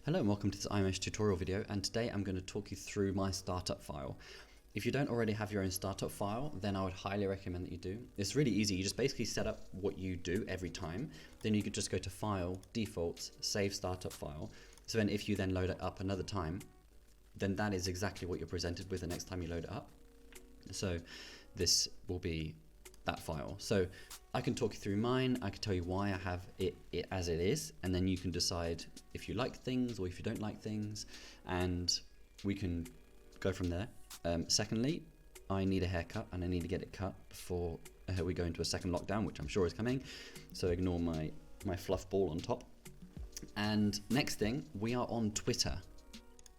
Hello and welcome to this iMeshh tutorial video, and today I'm going to talk you through my startup file. If you don't already have your own startup file, then I would highly recommend that you do. It's really easy. You just basically set up what you do every time. Then you could just go to File, Defaults, Save Startup File. So then if you then load it up another time, then that is exactly what you're presented with the next time you load it up. So this will be that file. So I can talk you through mine. I can tell you why I have it as it is, and then you can decide if you like things or if you don't like things, and we can go from there. Secondly, I need a haircut and I need to get it cut before we go into a second lockdown, which I'm sure is coming. So ignore my fluff ball on top. And next thing, we are on Twitter.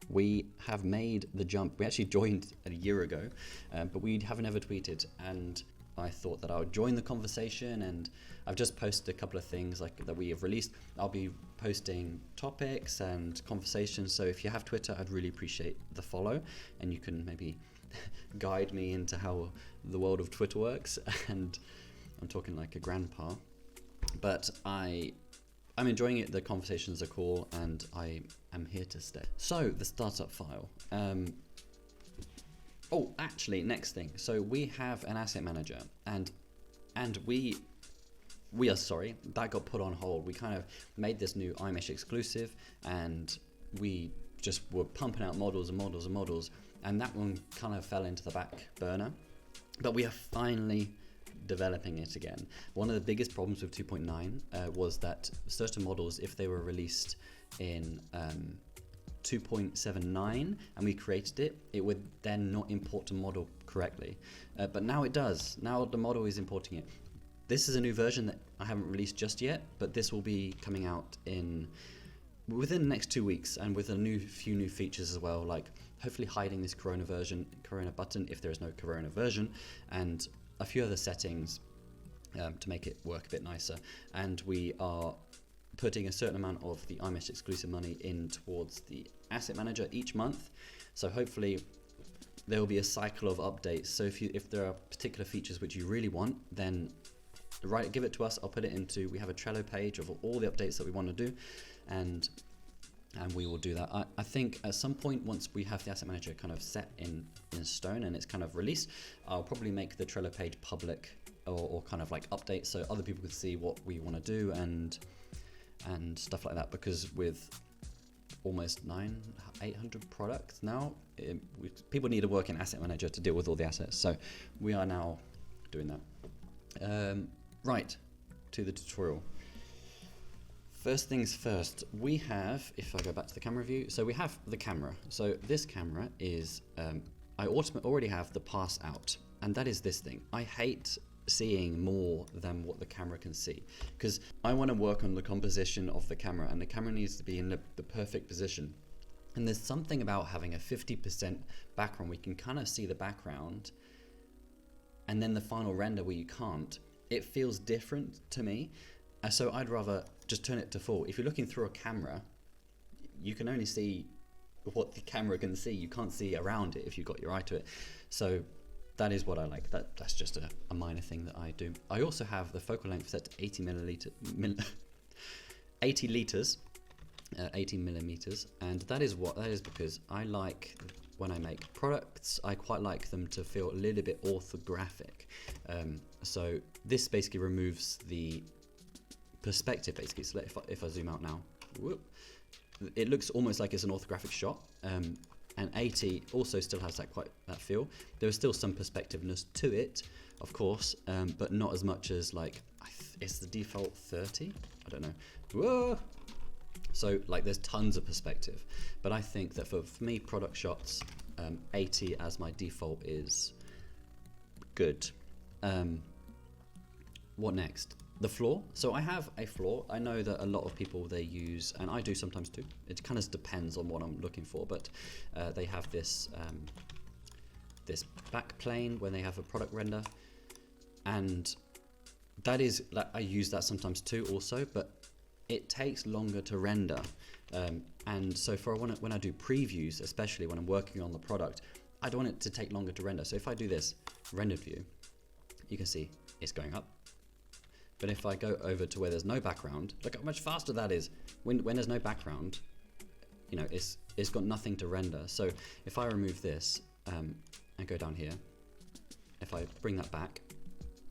We have made the jump. We actually joined a year ago, but we haven't ever tweeted, and I thought that I would join the conversation, and I've just posted a couple of things like that we have released. I'll be posting topics and conversations, so if you have Twitter, I'd really appreciate the follow, and you can maybe guide me into how the world of Twitter works. And I'm talking like a grandpa, but I'm enjoying it. The conversations are cool, and I am here to stay. So the startup file. Oh, actually, next thing. So we have an asset manager, and we are sorry that got put on hold. We kind of made this new iMeshh exclusive, and we just were pumping out models and models and models, and that one kind of fell into the back burner. But we are finally developing it again. One of the biggest problems with 2.9 was that certain models, if they were released in 2.79 and we created it would then not import the model correctly. But now it does. Now the model is importing it. This is a new version that I haven't released just yet, but this will be coming out within the next 2 weeks, and with a few new features as well, like hopefully hiding this Corona button if there is no Corona version, and a few other settings to make it work a bit nicer. And we are putting a certain amount of the iMeshh exclusive money in towards the asset manager each month. So hopefully there will be a cycle of updates. So if there are particular features which you really want, then give it to us. I'll put it into, we have a Trello page of all the updates that we want to do, and we will do that. I think at some point, once we have the asset manager kind of set in stone and it's kind of released, I'll probably make the Trello page public, or kind of like updates, so other people can see what we want to do and stuff like that. Because with almost 800 products now, people need a working asset manager to deal with all the assets. So we are now doing that. Right, to the tutorial. First things first, we have, if I go back to the camera view, so we have the camera. So this camera is, I already have the pass out, and that is this thing. I hate seeing more than what the camera can see, because I want to work on the composition of the camera, and the camera needs to be in the perfect position. And there's something about having a 50% background. We can kind of see the background, and then the final render where you can't. It feels different to me. So I'd rather just turn it to full. If you're looking through a camera, you can only see what the camera can see. You can't see around it if you've got your eye to it. So that is what I like. That's just a minor thing that I do. I also have the focal length set to 80 millimeters, and that is because I like, when I make products, I quite like them to feel a little bit orthographic. So this basically removes the perspective, basically. So if I zoom out now, whoop, it looks almost like it's an orthographic shot. And 80 also still has that feel. There is still some perspectiveness to it, of course, but not as much as, like, it's the default 30. I don't know. Whoa! So like there's tons of perspective, but I think that for me, product shots, 80 as my default is good. What next? The floor. So I have a floor. I know that a lot of people, they use, and I do sometimes too, it kind of depends on what I'm looking for, but they have this this back plane when they have a product render, and that is, like, I use that sometimes too also, but it takes longer to render, and so when I do previews, especially when I'm working on the product, I don't want it to take longer to render. So if I do this rendered view, you can see it's going up. But if I go over to where there's no background, look how much faster that is. When there's no background, you know, it's got nothing to render. So if I remove this and go down here, if I bring that back,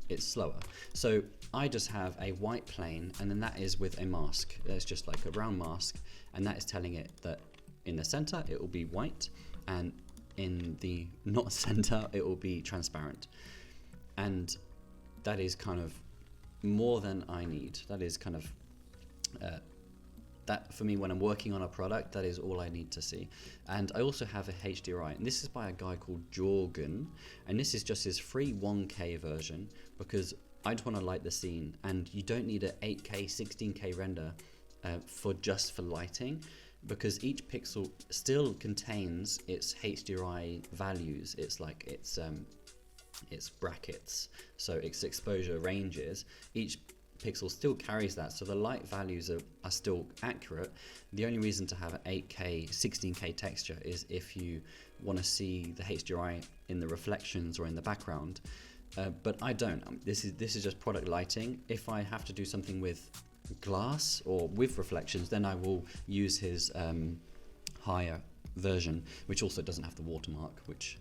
it's slower. So I just have a white plane, and then that is with a mask. It's just like a round mask, and that is telling it that in the center it will be white, and in the not center it will be transparent. And that is kind of more than I need. That is kind of that for me, when I'm working on a product, that is all I need to see. And I also have a HDRI, and this is by a guy called Jorgen, and this is just his free 1K version, because I just want to light the scene, and you don't need an 8K 16K render for lighting, because each pixel still contains its HDRI values. It's like its brackets, so its exposure ranges. Each pixel still carries that, so the light values are still accurate. The only reason to have an 8K 16K texture is if you want to see the HDRI in the reflections or in the background, but I don't. This is just product lighting. If I have to do something with glass or with reflections, then I will use his higher version, which also doesn't have the watermark, which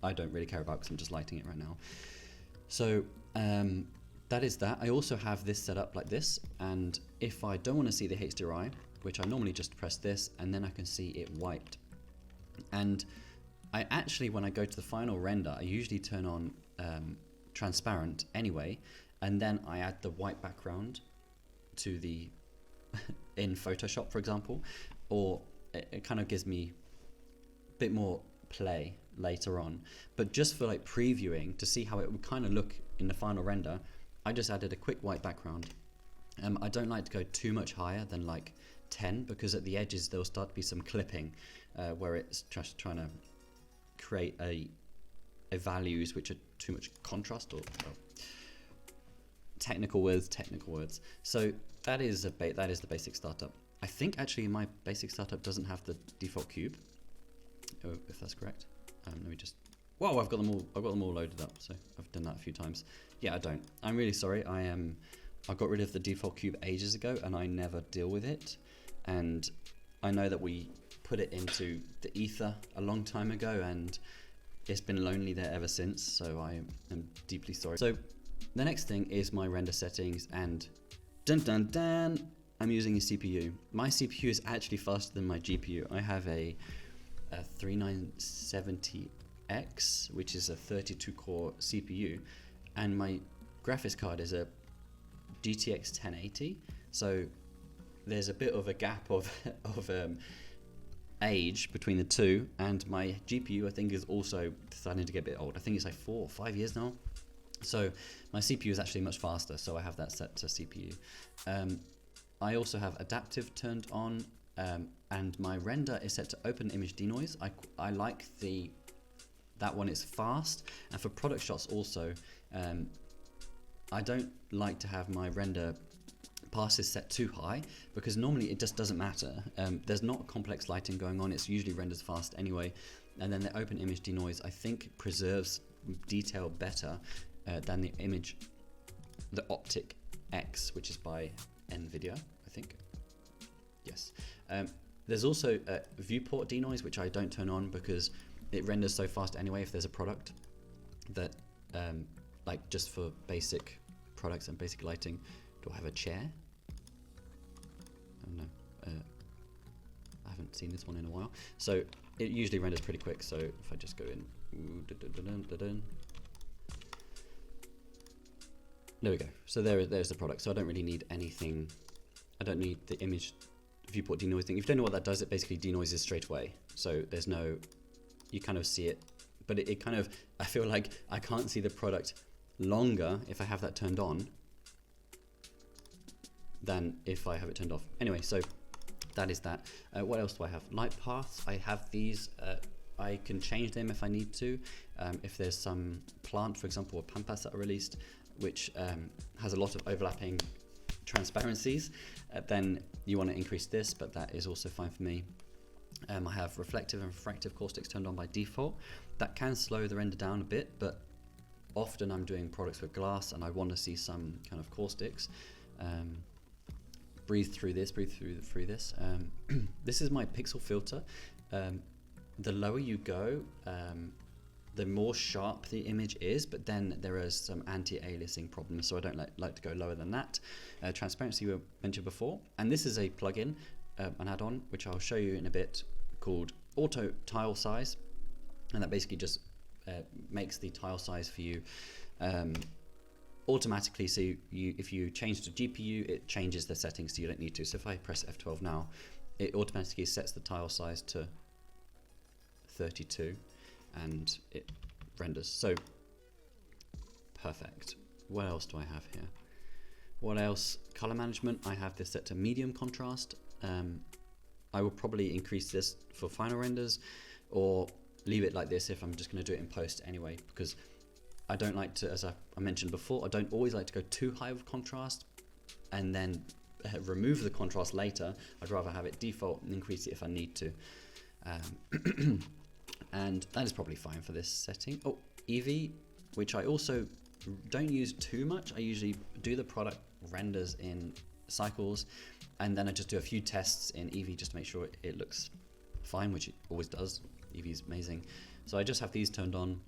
I don't really care about because I'm just lighting it right now. So that is that. I also have this set up like this, and if I don't want to see the HDRI, which I normally just press this, and then I can see it white. And I actually, when I go to the final render, I usually turn on transparent anyway, and then I add the white background to the in Photoshop, for example, or it kind of gives me a bit more play later on. But just for like previewing to see how it would kind of look in the final render, I just added a quick white background. I don't like to go too much higher than like 10, because at the edges there'll start to be some clipping where it's just trying to create a values which are too much contrast, or well, technical words. So that is the basic startup. I think actually my basic startup doesn't have the default cube, if that's correct. Let me just. Whoa! I've got them all loaded up. So I've done that a few times. Yeah, I don't. I'm really sorry. I got rid of the default cube ages ago, and I never deal with it. And I know that we put it into the ether a long time ago, and it's been lonely there ever since. So I am deeply sorry. So the next thing is my render settings, and dun dun dun, I'm using a CPU. My CPU is actually faster than my GPU. I have a 3970X, which is a 32-core CPU, and my graphics card is a GTX 1080. So there's a bit of a gap of age between the two, and my GPU I think is also starting to get a bit old. I think it's like 4 or 5 years now. So my CPU is actually much faster, so I have that set to CPU. I also have adaptive turned on, and my render is set to open image denoise. I like that one is fast, and for product shots also, I don't like to have my render passes set too high, because normally it just doesn't matter. There's not complex lighting going on, it's usually renders fast anyway. And then the open image denoise I think preserves detail better than the Optic X, which is by NVIDIA, I think. Yes. There's also viewport denoise, which I don't turn on because it renders so fast anyway if there's a product that, like just for basic products and basic lighting. Do I have a chair? Oh no, I haven't seen this one in a while. So it usually renders pretty quick, so if I just go in, there we go. So there's the product. So I don't really need anything. I don't need the image viewport denoising. If you don't know what that does, it basically denoises straight away. So there's no, you kind of see it, but it kind of, I feel like I can't see the product longer if I have that turned on than if I have it turned off. Anyway, so that is that. What else do I have? Light paths. I have these. I can change them if I need to. If there's some plant, for example, or pampas that are released, which has a lot of overlapping transparencies, then you want to increase this, but that is also fine for me. I have reflective and refractive caustics turned on by default. That can slow the render down a bit, but often I'm doing products with glass and I want to see some kind of caustics. breathe through this. This is my pixel filter. The lower you go, the more sharp the image is, but then there is some anti-aliasing problems, so I don't like to go lower than that. Transparency we mentioned before, and this is a plugin, an add-on, which I'll show you in a bit, called Auto Tile Size, and that basically just makes the tile size for you automatically. So if you change to GPU, it changes the settings, so you don't need to. So if I press F12 now, it automatically sets the tile size to 32 and it renders. So perfect. What else do I have here? What else? Color management, I have this set to medium contrast. I will probably increase this for final renders or leave it like this if I'm just going to do it in post anyway, because I don't like to, as I mentioned before, I don't always like to go too high with contrast and then remove the contrast later. I'd rather have it default and increase it if I need to. And that is probably fine for this setting. Oh, Eevee, which I also don't use too much. I usually do the product renders in cycles, and then I just do a few tests in Eevee just to make sure it looks fine, which it always does. Eevee's amazing. So I just have these turned on,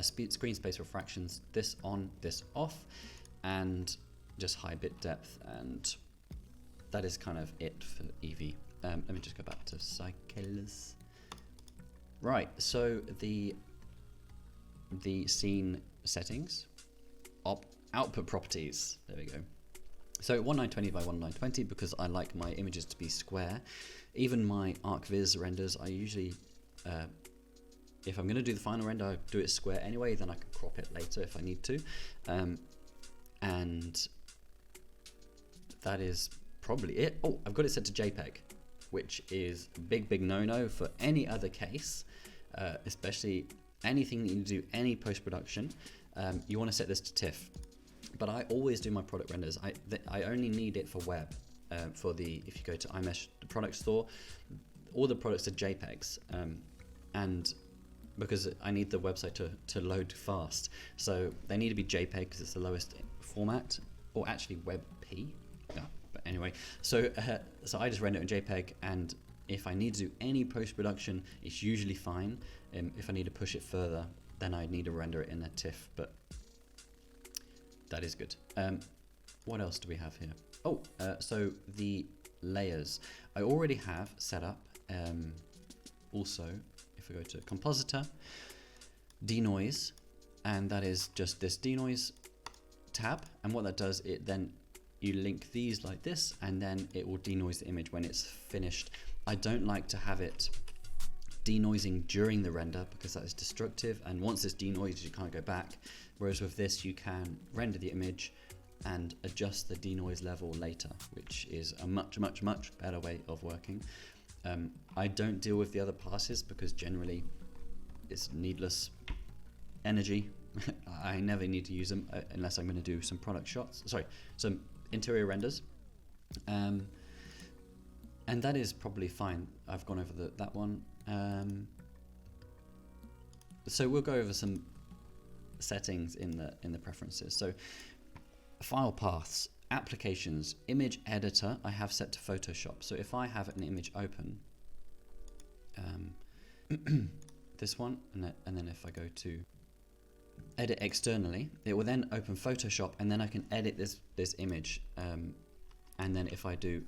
screen space refractions, this on, this off, and just high bit depth, and that is kind of it for Eevee. Let me just go back to cycles. Right, so the scene settings, output properties, there we go. So 1920 by 1920 because I like my images to be square. Even my ArcViz renders, I usually, if I'm going to do the final render, I do it square anyway, then I can crop it later if I need to. And that is probably it. Oh, I've got it set to JPEG, which is a big no-no for any other case, especially anything that you do, any post-production. You want to set this to TIFF. But I always do my product renders. I only need it for web. If you go to iMeshh, the product store, all the products are JPEGs, and because I need the website to load fast, so they need to be JPEG because it's the lowest format, or actually WebP. Yeah, but anyway, so I just render it in JPEG, and if I need to do any post-production, it's usually fine. If I need to push it further, then I need to render it in a TIFF, but that is good. What else do we have here? Oh, so the layers. I already have set up, also, if we go to Compositor, denoise, and that is just this denoise tab, and what that does, you link these like this, and then it will denoise the image when it's finished. I don't like to have it denoising during the render because that is destructive, and once it's denoised you can't go back, whereas with this you can render the image and adjust the denoise level later, which is a much better way of working. I don't deal with the other passes because generally it's needless energy. I never need to use them unless I'm going to do some product shots, some interior renders, and that is probably fine. I've gone over that one. So we'll go over some settings in the preferences. So file paths, applications, image editor, I have set to Photoshop. So if I have an image open, this one, and then if I go to edit externally, it will then open Photoshop, and then I can edit this image. And then if I do,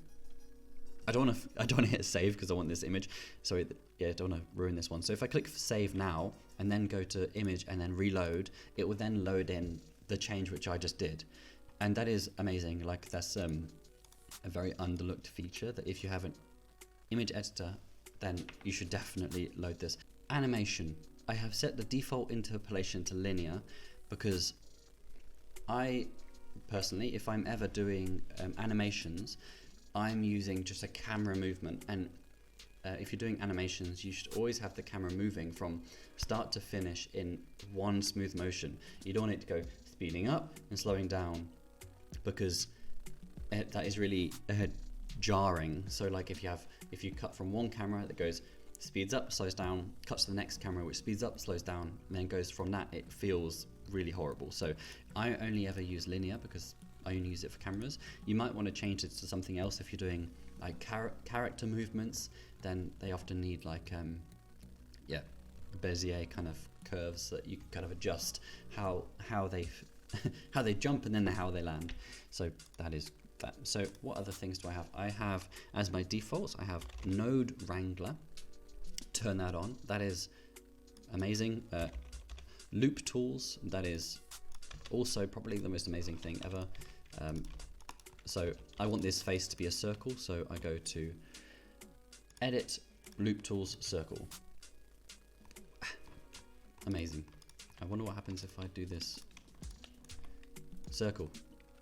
I don't want to hit save because I want this image. Sorry, yeah, I don't want to ruin this one. So if I click save now and then go to image and then reload, it will then load in the change which I just did, and that is amazing. Like that's a very underlooked feature, that if you have an image editor, then you should definitely load this. Animation, I have set the default interpolation to linear because I personally, if I'm ever doing animations, I'm using just a camera movement, and if you're doing animations, you should always have the camera moving from start to finish in one smooth motion. You don't want it to go speeding up and slowing down, because that is really jarring. So like if you cut from one camera that goes speeds up, slows down, cuts to the next camera which speeds up, slows down, and then goes from that, it feels really horrible. So I only ever use linear because I only use it for cameras. You might want to change it to something else if you're doing like character movements. Then they often need like Bezier kind of curves that you can kind of adjust how they how they jump and then how they land. So that is that. So what other things do I have? I have, as my defaults, I have Node Wrangler. Turn that on. That is amazing. Loop tools. That is also probably the most amazing thing ever. So I want this face to be a circle, so I go to Edit, Loop Tools, Circle. Amazing. I wonder what happens if I do this. Circle.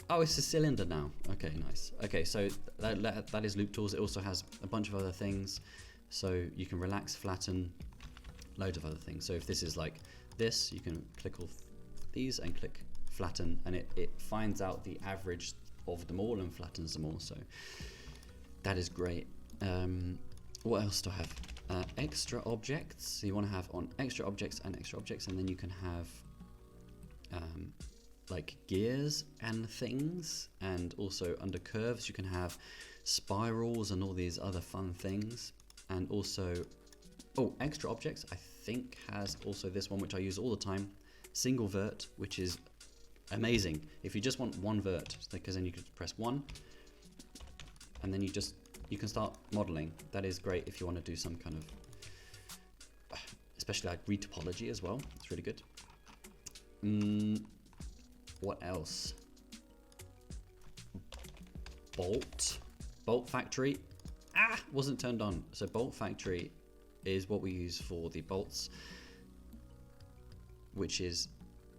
Oh, it's a cylinder now. Okay, nice. Okay, so that is Loop Tools. It also has a bunch of other things. So you can relax, flatten, loads of other things. So if this is like this, you can click all these and click flatten, and it finds out the average of them all and flattens them all. So that is great. What else do I have? Extra objects. So you want to have on extra objects, and then you can have like gears and things, and also under curves you can have spirals and all these other fun things. And also, extra objects I think has also this one, which I use all the time, single vert, which is amazing if you just want one vert, because then you can press 1 and then you can start modeling. That is great if you want to do some kind of, especially like retopology as well. It's really good. What else? Bolt Factory. Wasn't turned on. So Bolt Factory is what we use for the bolts, which is,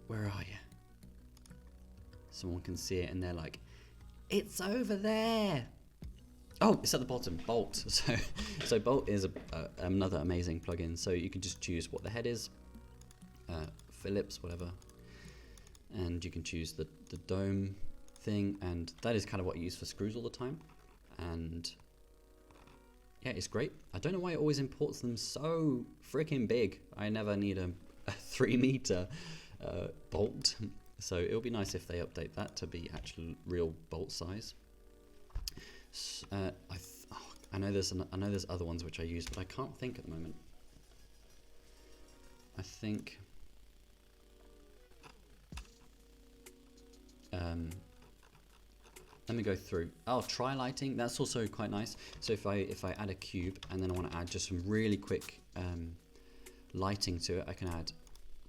where are you? Someone can see it and they're like, it's over there. Oh, it's at the bottom. Bolt. So Bolt is another amazing plugin. So you can just choose what the head is, Phillips, whatever, and you can choose the dome thing, and that is kind of what you use for screws all the time. And yeah, it's great. I don't know why it always imports them so freaking big. I never need a 3 meter bolt. So it'll be nice if they update that to be actual real bolt size. I know there's other ones which I use, but I can't think at the moment. I think let me go through. Try lighting. That's also quite nice. So if I add a cube and then I want to add just some really quick lighting to it, I can add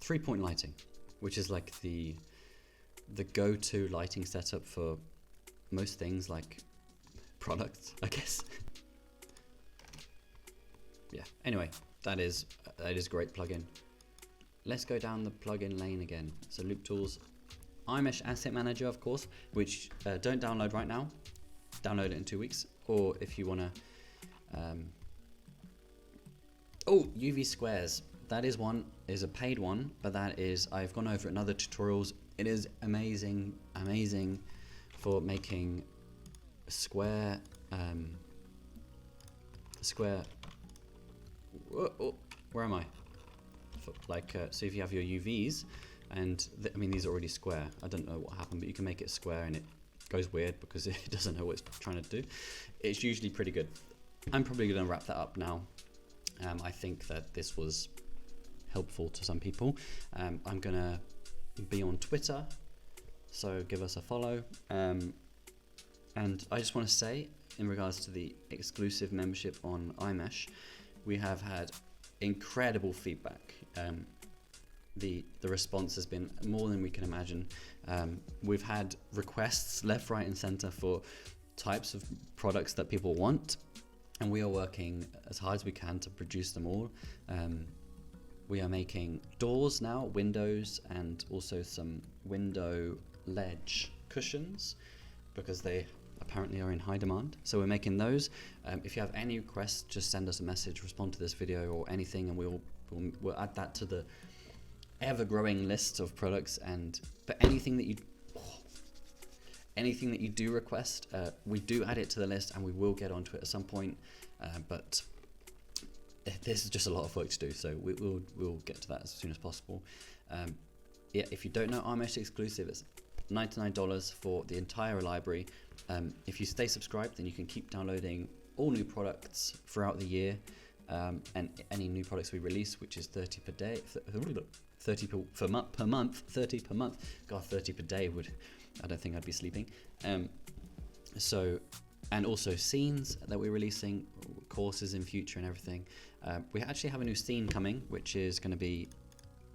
3-point lighting, which is like the go-to lighting setup for most things, like products, I guess. Yeah. Anyway, that is a great plugin. Let's go down the plugin lane again. So Loop Tools. iMeshh Asset Manager, of course, which don't download right now. Download it in 2 weeks. Or if you want to... UV Squares. That is a paid one, but that is, I've gone over it in other tutorials. It is amazing for making square... where am I? So if you have your UVs, and I mean, these are already square. I don't know what happened, but you can make it square and it goes weird because it doesn't know what it's trying to do. It's usually pretty good. I'm probably going to wrap that up now. I think that this was helpful to some people. I'm going to be on Twitter, so give us a follow. And I just want to say, in regards to the exclusive membership on iMeshh, we have had incredible feedback. The response has been more than we can imagine. We've had requests left, right and center for types of products that people want, and we are working as hard as we can to produce them all. We are making doors now, windows, and also some window ledge cushions, because they apparently are in high demand. So we're making those. If you have any requests, just send us a message, respond to this video or anything, and we'll add that to the ever-growing list of products. But anything that you do request, we do add it to the list, and we will get onto it at some point. But this is just a lot of work to do, so we'll get to that as soon as possible. Yeah, if you don't know, iMeshh exclusive, it's $99 for the entire library. If you stay subscribed, then you can keep downloading all new products throughout the year, and any new products we release, which is 30 per day, 30 per month, 30 per month. God, 30 per day I don't think I'd be sleeping. And also scenes that we're releasing, courses in future and everything. We actually have a new scene coming, which is going to be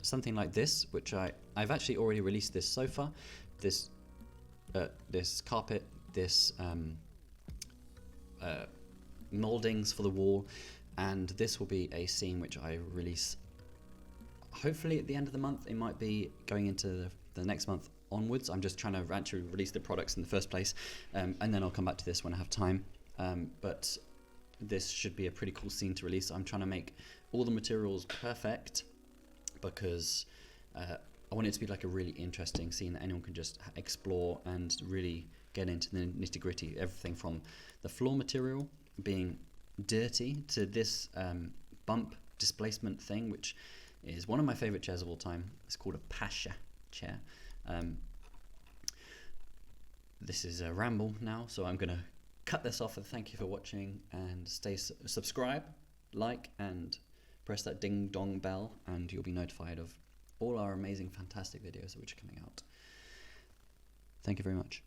something like this, which I've actually already released this sofa, this carpet, this moldings for the wall, and this will be a scene which I release hopefully at the end of the month. It might be going into the next month onwards. I'm just trying to actually release the products in the first place, and then I'll come back to this when I have time. But this should be a pretty cool scene to release. I'm trying to make all the materials perfect because I want it to be like a really interesting scene that anyone can just explore and really get into the nitty-gritty. Everything from the floor material being dirty to this bump displacement thing, which is one of my favorite chairs of all time. It's called a Pasha chair. This is a ramble now, so I'm gonna cut this off, and thank you for watching, and subscribe, like, and press that ding dong bell, and you'll be notified of all our amazing fantastic videos which are coming out. Thank you very much.